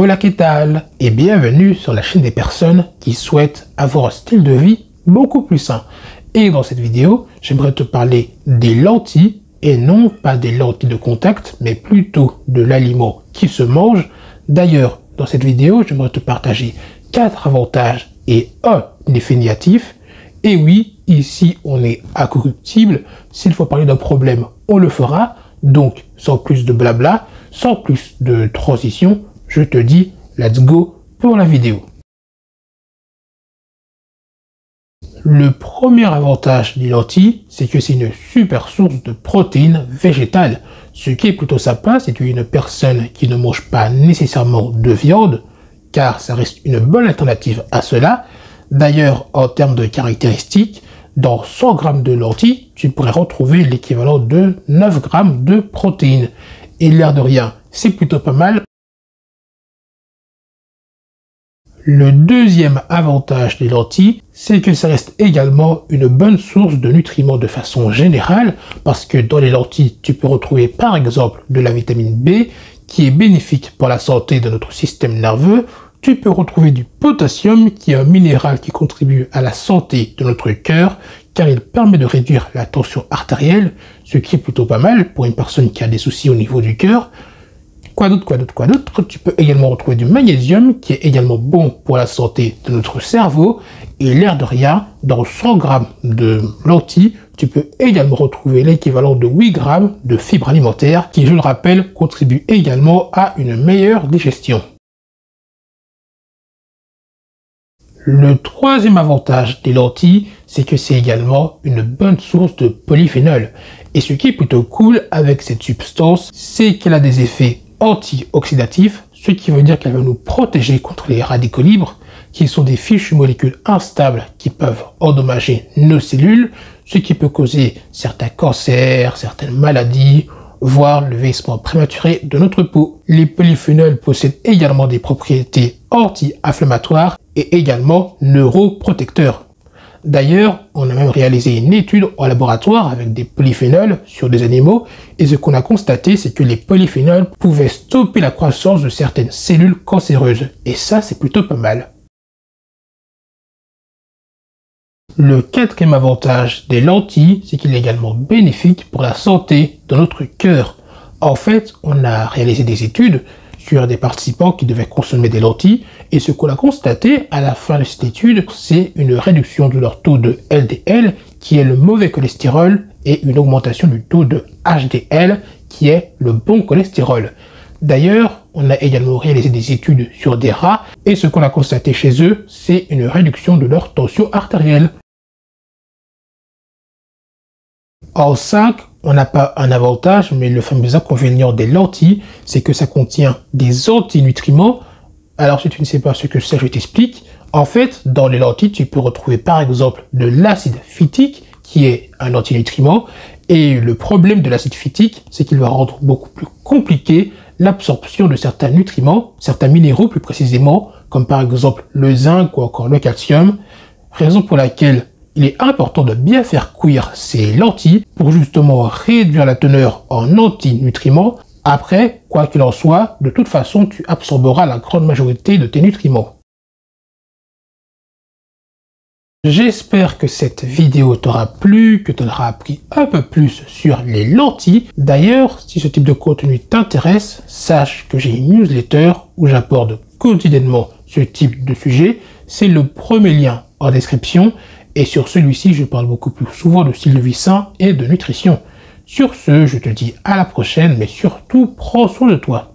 Hola, ¿qué tal? Et bienvenue sur la chaîne des personnes qui souhaitent avoir un style de vie beaucoup plus sain. Et dans cette vidéo, j'aimerais te parler des lentilles, et non pas des lentilles de contact, mais plutôt de l'aliment qui se mange. D'ailleurs, dans cette vidéo, j'aimerais te partager 4 avantages et un effet négatif. Et oui, ici, on est incorruptible. S'il faut parler d'un problème, on le fera. Donc, sans plus de blabla, sans plus de transition, je te dis, let's go pour la vidéo. Le premier avantage des lentilles, c'est que c'est une super source de protéines végétales. Ce qui est plutôt sympa, c'est une personne qui ne mange pas nécessairement de viande, car ça reste une bonne alternative à cela. D'ailleurs, en termes de caractéristiques, dans 100 g de lentilles, tu pourrais retrouver l'équivalent de 9 g de protéines. Et l'air de rien, c'est plutôt pas mal. Le deuxième avantage des lentilles, c'est que ça reste également une bonne source de nutriments de façon générale, parce que dans les lentilles, tu peux retrouver par exemple de la vitamine B, qui est bénéfique pour la santé de notre système nerveux. Tu peux retrouver du potassium, qui est un minéral qui contribue à la santé de notre cœur, car il permet de réduire la tension artérielle, ce qui est plutôt pas mal pour une personne qui a des soucis au niveau du cœur. Quoi d'autre? Tu peux également retrouver du magnésium, qui est également bon pour la santé de notre cerveau. Et l'air de rien, dans 100 g de lentilles, tu peux également retrouver l'équivalent de 8 g de fibres alimentaires, qui, je le rappelle, contribuent également à une meilleure digestion. Le troisième avantage des lentilles, c'est que c'est également une bonne source de polyphénol. Et ce qui est plutôt cool avec cette substance, c'est qu'elle a des effets antioxydatifs, ce qui veut dire qu'elle va nous protéger contre les radicaux libres, qui sont des fichues molécules instables qui peuvent endommager nos cellules, ce qui peut causer certains cancers, certaines maladies, voire le vieillissement prématuré de notre peau. Les polyphénols possèdent également des propriétés anti-inflammatoires et également neuroprotecteurs. D'ailleurs, on a même réalisé une étude en laboratoire avec des polyphénols sur des animaux, et ce qu'on a constaté, c'est que les polyphénols pouvaient stopper la croissance de certaines cellules cancéreuses. Et ça, c'est plutôt pas mal. Le quatrième avantage des lentilles, c'est qu'il est également bénéfique pour la santé de notre cœur. En fait, on a réalisé des études sur des participants qui devaient consommer des lentilles, et ce qu'on a constaté à la fin de cette étude, c'est une réduction de leur taux de LDL, qui est le mauvais cholestérol, et une augmentation du taux de HDL, qui est le bon cholestérol. D'ailleurs, on a également réalisé des études sur des rats, et ce qu'on a constaté chez eux, c'est une réduction de leur tension artérielle. En 5, on n'a pas un avantage, mais le fameux inconvénient des lentilles, c'est que ça contient des antinutriments. Alors si tu ne sais pas ce que c'est, je t'explique. En fait, dans les lentilles, tu peux retrouver par exemple de l'acide phytique, qui est un antinutriment. Et le problème de l'acide phytique, c'est qu'il va rendre beaucoup plus compliqué l'absorption de certains nutriments, certains minéraux plus précisément, comme par exemple le zinc ou encore le calcium. Raison pour laquelle il est important de bien faire cuire ces lentilles pour justement réduire la teneur en antinutriments. Après, quoi qu'il en soit, de toute façon, tu absorberas la grande majorité de tes nutriments. J'espère que cette vidéo t'aura plu, que tu en auras appris un peu plus sur les lentilles. D'ailleurs, si ce type de contenu t'intéresse, sache que j'ai une newsletter où j'aborde quotidiennement ce type de sujet. C'est le premier lien en description. Et sur celui-ci, je parle beaucoup plus souvent de style de vie sain et de nutrition. Sur ce, je te dis à la prochaine, mais surtout, prends soin de toi.